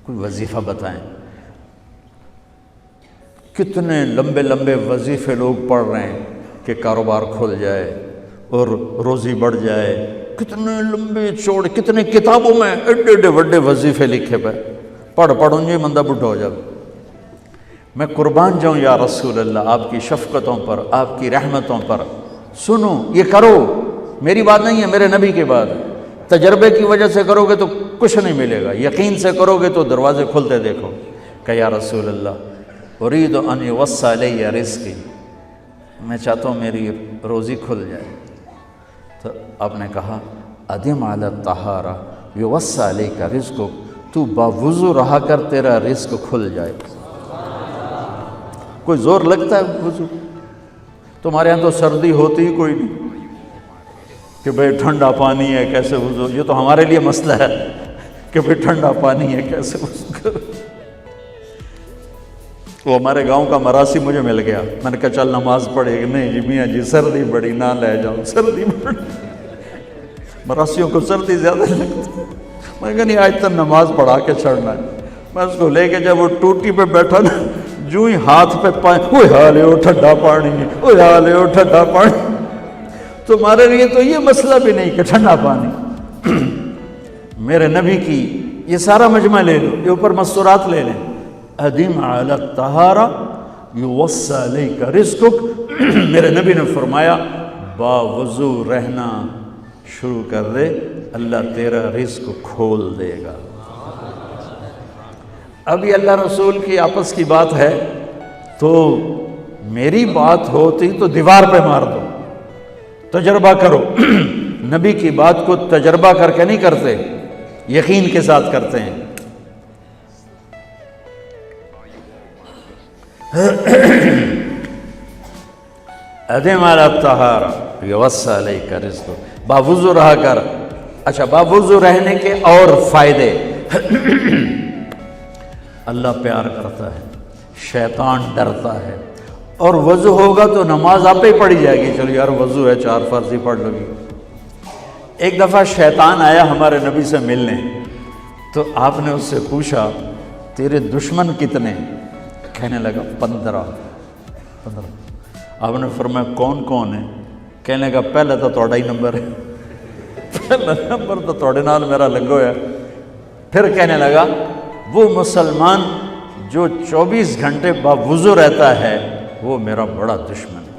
کوئی وظیفہ بتائیں۔ کتنے لمبے لمبے وظیفے لوگ پڑھ رہے ہیں کہ کاروبار کھل جائے اور روزی بڑھ جائے، کتنے لمبے چوڑے، کتنے کتابوں میں ایڈے ایڈے بڑے وظیفے لکھے پہ، پڑھوں جی بندہ بڈھا ہو جائے۔ میں قربان جاؤں یا رسول اللہ آپ کی شفقتوں پر، آپ کی رحمتوں پر، سنو یہ کرو، میری بات نہیں ہے، میرے نبی کی بات ہے۔ تجربے کی وجہ سے کرو گے تو کچھ نہیں ملے گا، یقین سے کرو گے تو دروازے کھلتے دیکھو۔ کہ یا رسول اللہ ارید ان یوسع علی رزقی، میں چاہتا ہوں میری روزی کھل جائے۔ تو آپ نے کہا ادم علی الطہارہ یوسع علیک رزقک، تو باوضو رہا کر تیرا رزق کھل جائے۔ کوئی زور لگتا ہے وضو؟ تمہارے ہاں تو سردی ہوتی ہی کوئی نہیں کہ بھئی ٹھنڈا پانی ہے کیسے وضو، یہ تو ہمارے لیے مسئلہ ہے کہ بھئی ٹھنڈا پانی ہے کیسے وضو کرو۔ وہ ہمارے گاؤں کا مراسی مجھے مل گیا، میں نے کہا چل نماز پڑھے گی، نہیں جی میاں جی سردی بڑی نہ لے جاؤ، سردی بڑی، مراسیوں کو سردی زیادہ لگتی۔ میں نے کہا نہیں آج تک نماز پڑھا کے چھڑنا ہے۔ میں اس کو لے کے جب وہ ٹوٹی پہ بیٹھا نا، جو ہی ہاتھ پہ پائیں، اوہ حالے وہ ٹھنڈا پانی ہے، اوہ حالے وہ ٹھنڈا پانی۔ تمہارے لیے تو یہ مسئلہ بھی نہیں کہ ٹھنڈا پانی۔ میرے نبی کی یہ سارا مجمع لے لو، یہ اوپر مستورات لے لیں، ادم علی الطہارہ یوسع علیک رزقک۔ میرے نبی نے فرمایا باوضو رہنا شروع کر دے، اللہ تیرا رزق کھول دے گا۔ اب یہ اللہ رسول کی آپس کی بات ہے تو میری بات ہوتی تو دیوار پہ مار دو، تجربہ کرو۔ نبی کی بات کو تجربہ کر کے نہیں کرتے، یقین کے ساتھ کرتے ہیں۔ ادم علی الطہارہ یوسع علیک رزقک، باوضو رہا کر۔ اچھا باوضو رہنے کے اور فائدے، اللہ پیار کرتا ہے، شیطان ڈرتا ہے، اور وضو ہوگا تو نماز آپ ہی پڑھی جائے گی، چلو یار وضو ہے 4 فرض ہی پڑھ لو گی۔ ایک دفعہ شیطان آیا ہمارے نبی سے ملنے، تو آپ نے اس سے پوچھا تیرے دشمن کتنے؟ کہنے لگا 15۔ آپ نے فرمایا کون کون ہے؟ کہنے لگا پہلا تو تھوڑا ہی نمبر ہے، پہلا نمبر تو تھوڑے نال میرا لگو ہے۔ پھر کہنے لگا وہ مسلمان جو 24 گھنٹے باوضو رہتا ہے وہ میرا بڑا دشمن ہے۔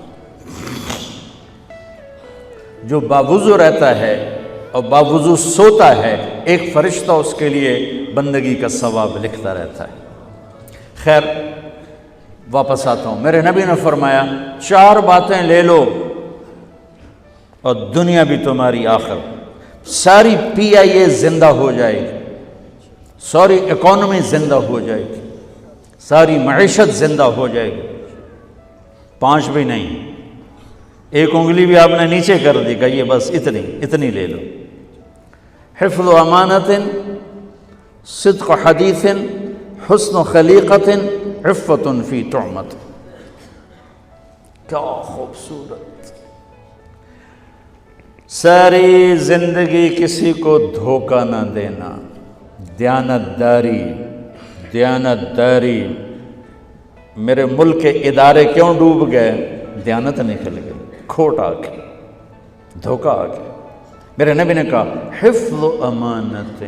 جو باوضو رہتا ہے اور باوضو سوتا ہے، ایک فرشتہ اس کے لیے بندگی کا ثواب لکھتا رہتا ہے۔ خیر واپس آتا ہوں، میرے نبی نے فرمایا 4 باتیں لے لو اور دنیا بھی تمہاری آخر، ساری PIA زندہ ہو جائے گی، ساری اکانومی زندہ ہو جائے گی، ساری معیشت زندہ ہو جائے گی۔ 5 بھی نہیں، ایک انگلی بھی آپ نے نیچے کر دی، کہ یہ بس اتنی لے لو۔ حفظ و امانت، صدق حدیث، حسن خلیقت، عفت فی طعمت۔ کیا خوبصورت! ساری زندگی کسی کو دھوکہ نہ دینا، دیانت داری۔ میرے ملک کے ادارے کیوں ڈوب گئے؟ دیانت نکل گئی، کھوٹ آ گئی، دھوکہ آ گیا۔ میرے نبی نے کہا حفظ امانت،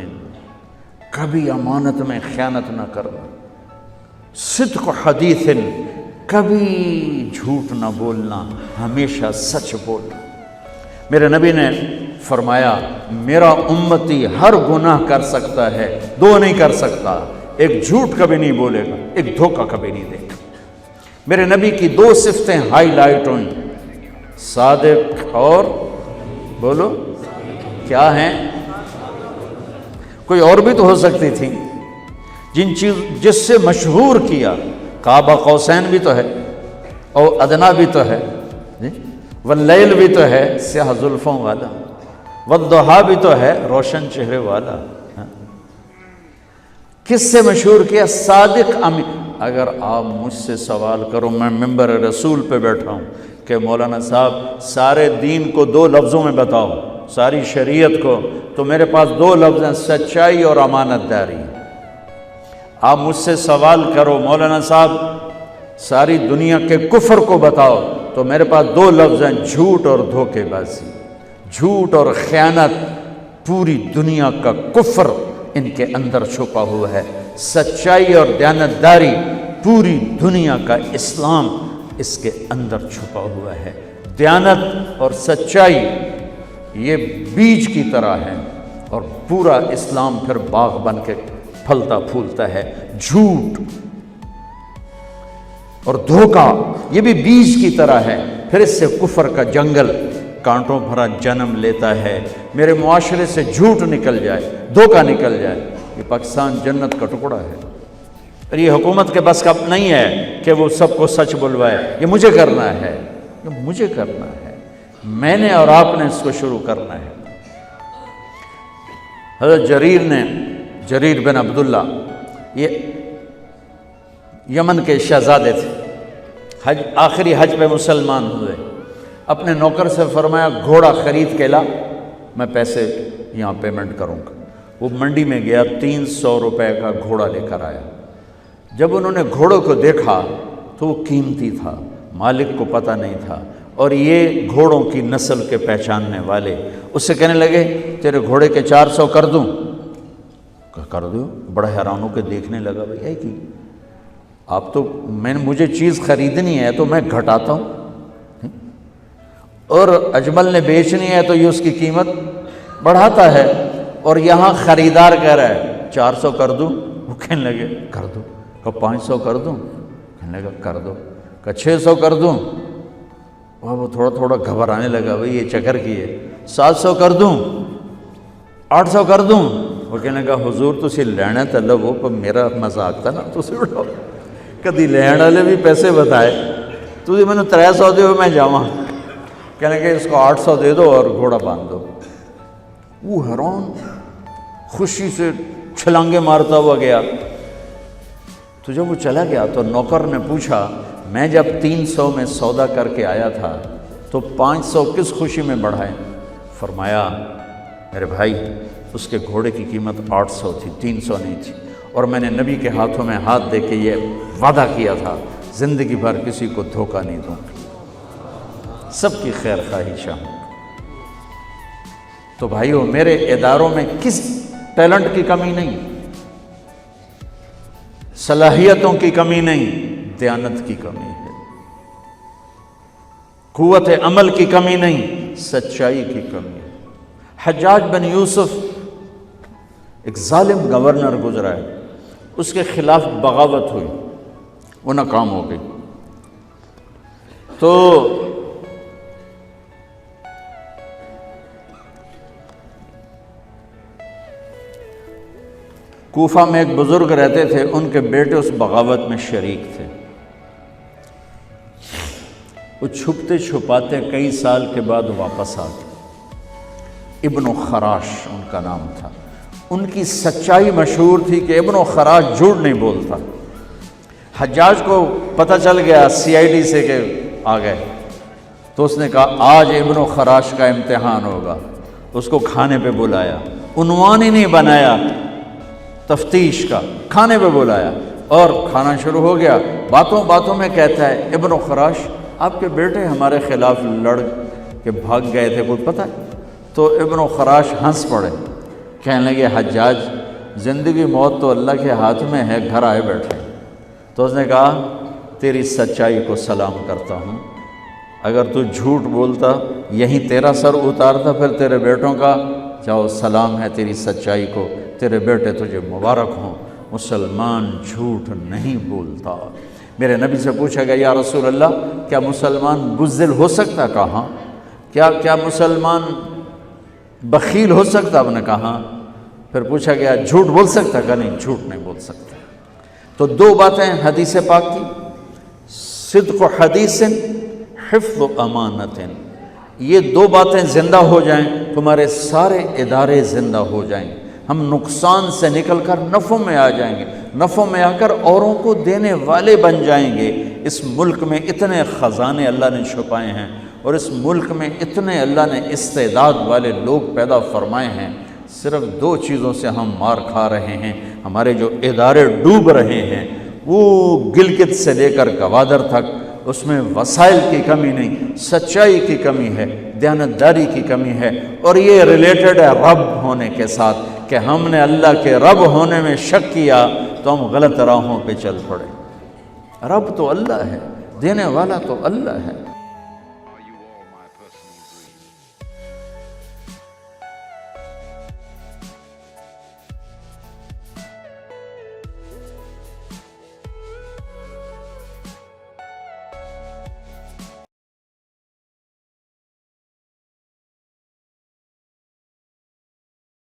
کبھی امانت میں خیانت نہ کرنا، صدق حدیث، کبھی جھوٹ نہ بولنا، ہمیشہ سچ بولنا۔ میرے نبی نے فرمایا میرا امتی ہر گناہ کر سکتا ہے، 2 نہیں کر سکتا، ایک جھوٹ کبھی نہیں بولے گا، ایک دھوکہ کبھی نہیں دے گا۔ میرے نبی کی 2 صفتیں ہائی لائٹ ہوئیں، صادق اور بولو کیا ہیں؟ کوئی اور بھی تو ہو سکتی تھی، جس سے مشہور کیا، کعبہ قوسین بھی تو ہے، اور ادنا بھی تو ہے، واللیل بھی تو ہے سیاہ زلفوں والا، والضحیٰ بھی تو ہے روشن چہرے والا۔ کس سے مشہور کیا؟ صادق امین۔ اگر آپ مجھ سے سوال کرو، میں ممبر رسول پہ بیٹھا ہوں کہ مولانا صاحب سارے دین کو 2 لفظوں میں بتاؤ، ساری شریعت کو، تو میرے پاس 2 لفظ ہیں، سچائی اور امانت داری۔ آپ مجھ سے سوال کرو مولانا صاحب ساری دنیا کے کفر کو بتاؤ، تو میرے پاس دو لفظ ہیں، جھوٹ اور دھوکے بازی، جھوٹ اور خیانت۔ پوری دنیا کا کفر ان کے اندر چھپا ہوا ہے، سچائی اور دیانتداری پوری دنیا کا اسلام اس کے اندر چھپا ہوا ہے۔ دیانت اور سچائی یہ بیج کی طرح ہے اور پورا اسلام پھر باغ بن کے پھلتا پھولتا ہے۔ جھوٹ اور دھوکہ یہ بھی بیج کی طرح ہے، پھر اس سے کفر کا جنگل کانٹوں بھرا جنم لیتا ہے۔ میرے معاشرے سے جھوٹ نکل جائے، دھوکہ نکل جائے، یہ پاکستان جنت کا ٹکڑا ہے۔ اور یہ حکومت کے بس کا نہیں ہے کہ وہ سب کو سچ بلوائے، یہ مجھے کرنا ہے، یہ مجھے کرنا ہے، میں نے اور آپ نے اس کو شروع کرنا ہے۔ حضرت جریر بن عبداللہ یہ یمن کے شہزادے تھے، آخری حج پہ مسلمان ہوئے، اپنے نوکر سے فرمایا گھوڑا خرید کے لا، میں پیسے یہاں پیمنٹ کروں گا۔ وہ منڈی میں گیا، 300 روپے کا گھوڑا لے کر آیا۔ جب انہوں نے گھوڑوں کو دیکھا تو وہ قیمتی تھا، مالک کو پتہ نہیں تھا، اور یہ گھوڑوں کی نسل کے پہچاننے والے اس سے کہنے لگے تیرے گھوڑے کے 400 کر دوں؟ کر دو۔ بڑا حیران ہو کے دیکھنے لگا، بھائی کہ آپ تو مجھے چیز خریدنی ہے تو میں گھٹاتا ہوں، اور اجمل نے بیچنی ہے تو یہ اس کی قیمت بڑھاتا ہے، اور یہاں خریدار کہہ رہا ہے 400 کر دوں؟ وہ کہنے لگے کر دو۔ کہ 500 کر دوں؟ کہنے لگا کر دو۔ کہ 600 کر دوں؟ وہ تھوڑا تھوڑا گھبرانے لگا، بھائی یہ چکر کی ہے۔ 700 کر دوں؟ 800 کر دوں؟ وہ کہنے لگا حضور تسی لینا تو لو، پر میرا مذاق تھا نا، تسی اڑاؤ، کدی لین والے بھی پیسے بتائے، تسی میں نے 300 دے میں جاواں۔ کہنے کہ اس کو 800 دے دو اور گھوڑا باندھ دو۔ وہ حیران خوشی سے چھلانگے مارتا ہوا گیا۔ تو جب وہ چلا گیا تو نوکر نے پوچھا میں جب 300 میں سودا کر کے آیا تھا تو 500 کس خوشی میں بڑھائے؟ فرمایا میرے بھائی اس کے گھوڑے کی قیمت 800 تھی، 300 نہیں تھی، اور میں نے نبی کے ہاتھوں میں ہاتھ دے کے یہ وعدہ کیا تھا زندگی بھر کسی کو دھوکہ نہیں دوں گا، سب کی خیر خواہی چاہوں۔ تو بھائیو میرے اداروں میں کس ٹیلنٹ کی کمی نہیں، صلاحیتوں کی کمی نہیں، دیانت کی کمی ہے، قوت عمل کی کمی نہیں، سچائی کی کمی ہے۔ حجاج بن یوسف ایک ظالم گورنر گزرا ہے، اس کے خلاف بغاوت ہوئی، وہ ناکام ہو گئی۔ تو کوفہ میں ایک بزرگ رہتے تھے، ان کے بیٹے اس بغاوت میں شریک تھے۔ وہ چھپتے چھپاتے کئی سال کے بعد واپس آ گئے۔ ابن خراش ان کا نام تھا۔ ان کی سچائی مشہور تھی کہ ابن خراش جھوٹ نہیں بولتا۔ حجاج کو پتہ چل گیا CID سے کہ آ گئے، تو اس نے کہا آج ابن خراش کا امتحان ہوگا۔ اس کو کھانے پہ بلایا، عنوان ہی نہیں بنایا تفتیش کا، کھانے پہ بلایا اور کھانا شروع ہو گیا۔ باتوں باتوں میں کہتا ہے ابن خراش آپ کے بیٹے ہمارے خلاف لڑ کے بھاگ گئے تھے، کوئی پتہ ہے؟ تو ابن خراش ہنس پڑے، کہنے لگے حجاج زندگی موت تو اللہ کے ہاتھ میں ہے، گھر آئے بیٹھے۔ تو اس نے کہا تیری سچائی کو سلام کرتا ہوں، اگر تو جھوٹ بولتا یہیں تیرا سر اتارتا، پھر تیرے بیٹوں کا جاؤ سلام ہے تیری سچائی کو، تیرے بیٹے تجھے مبارک ہوں، مسلمان جھوٹ نہیں بولتا۔ میرے نبی سے پوچھا گیا یا رسول اللہ کیا مسلمان بزدل ہو سکتا؟ کہا کیا مسلمان بخیل ہو سکتا؟ آپ نے کہا۔ پھر پوچھا گیا جھوٹ بول سکتا؟ کہا نہیں، جھوٹ نہیں بول سکتا۔ تو دو باتیں حدیث پاک کی، صدق و حدیث، حفظ و امانت، یہ دو باتیں زندہ ہو جائیں تمہارے سارے ادارے زندہ ہو جائیں، ہم نقصان سے نکل کر نفع میں آ جائیں گے، نفع میں آ کر اوروں کو دینے والے بن جائیں گے۔ اس ملک میں اتنے خزانے اللہ نے چھپائے ہیں، اور اس ملک میں اتنے اللہ نے استعداد والے لوگ پیدا فرمائے ہیں، صرف 2 چیزوں سے ہم مار کھا رہے ہیں، ہمارے جو ادارے ڈوب رہے ہیں، وہ گلگت سے لے کر گوادر تک، اس میں وسائل کی کمی نہیں، سچائی کی کمی ہے، دیانتداری کی کمی ہے، اور یہ ریلیٹڈ ہے رب ہونے کے ساتھ کہ ہم نے اللہ کے رب ہونے میں شک کیا تو ہم غلط راہوں پہ چل پڑے۔ رب تو اللہ ہے، دینے والا تو اللہ ہے۔